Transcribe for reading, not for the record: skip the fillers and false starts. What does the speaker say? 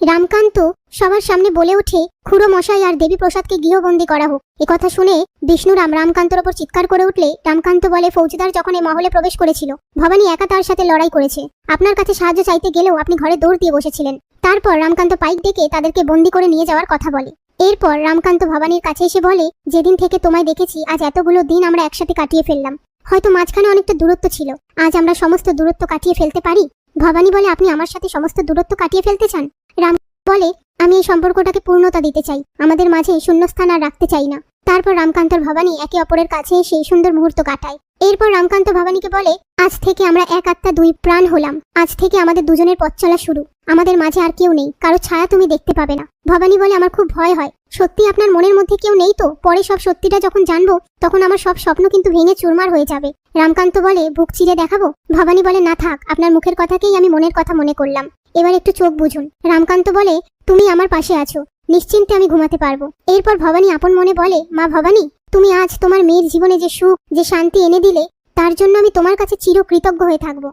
রামকান্ত সবার সামনে বলে ওঠে, খুড়ো মশাই আর দেবী প্রসাদকে গৃহবন্দী করা হোক। একথা শুনে বিষ্ণুরাম রামকান্তর ওপর চিৎকার করে উঠলে রামকান্ত বলে, ফৌজদার যখন এই মহলে প্রবেশ করেছিল, ভবানী একা তার সাথে লড়াই করেছে। আপনার কাছে সাহায্য চাইতে গেলেও আপনি ঘরে দৌড় দিয়ে বসেছিলেন। তারপর রামকান্ত পাইক ডেকে তাদেরকে বন্দী করে নিয়ে যাওয়ার কথা বলে। এরপর রামকান্ত ভবানীর কাছে এসে বলে, যেদিন থেকে তোমায় দেখেছি আজ এতগুলো দিন আমরা একসাথে কাটিয়ে ফেললাম। হয়তো মাঝখানে অনেকটা দূরত্ব ছিল, আজ আমরা সমস্ত দূরত্ব কাটিয়ে ফেলতে পারি। ভবানী বলে, আপনি আমার সাথে সমস্ত দূরত্ব কাটিয়ে ফেলতে চান? রাম বলে, আমি এই সম্পর্কটাকে পূর্ণতা দিতে চাই, আমাদের মাঝে শূন্যস্থান আর রাখতে চাই না। তারপর রামকান্ত আর ভবানী একে অপরের কাছে এসে সুন্দর মুহূর্ত কাটায়। এরপর রামকান্ত ভবানীকে বলে, আজ থেকে আমরা এক আত্মা দুই প্রাণ হলাম। আজ থেকে আমাদের দুজনের পথ চলা শুরু। আমাদের মাঝে আর কেউ নেই, কারো ছায়া তুমি দেখতে পাবে না। ভবানী বলে, আমার খুব ভয় হয়। সত্যি আপনার মনের মধ্যে কেউ নেই তো? পরে সব সত্যিটা যখন জানবো তখন আমার সব স্বপ্ন কিন্তু ভেঙে চুরমার হয়ে যাবে। রামকান্ত বলে, বুক চিরে দেখাবো? ভবানী বলে, না থাক, আপনার মুখের কথাকেই আমি মনের কথা মনে করলাম। এবার একটু চোখ বুঝুন। রামকান্ত বলে, তুমি আমার পাশে আছো, নিশ্চিন্তে আমি ঘুমাতে পারবো। এরপর ভবানী আপন মনে বলে, মা ভবানী, তুমি আজ তোমার মেয়ের জীবনে যে সুখ, যে শান্তি এনে দিলে, তার জন্য আমি তোমার কাছে চিরকৃতজ্ঞ হয়ে থাকবো।